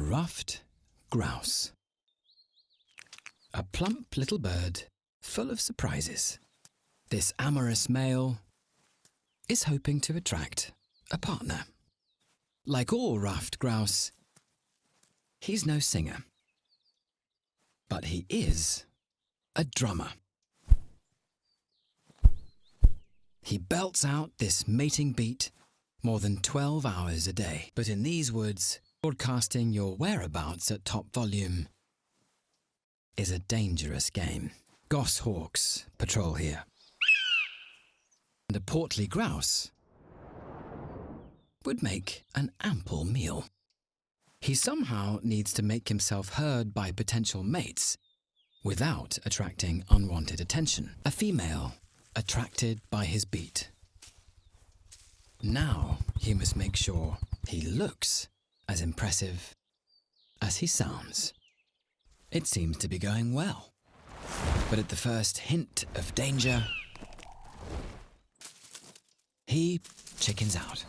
ruffed grouse. A plump little bird full of surprises. This amorous male is hoping to attract a partner. Like all ruffed grouse, he's no singer, but he is a drummer. He belts out this mating beat more than 12 hours a day. But in these woods, broadcasting your whereabouts at top volume is a dangerous game. Goshawks patrol here, and a portly grouse would make an ample meal. He somehow needs to make himself heard by potential mates without attracting unwanted attention. A female attracted by his beat. Now he must make sure he looks as impressive as he sounds. It seems to be going well, but at the first hint of danger, he chickens out.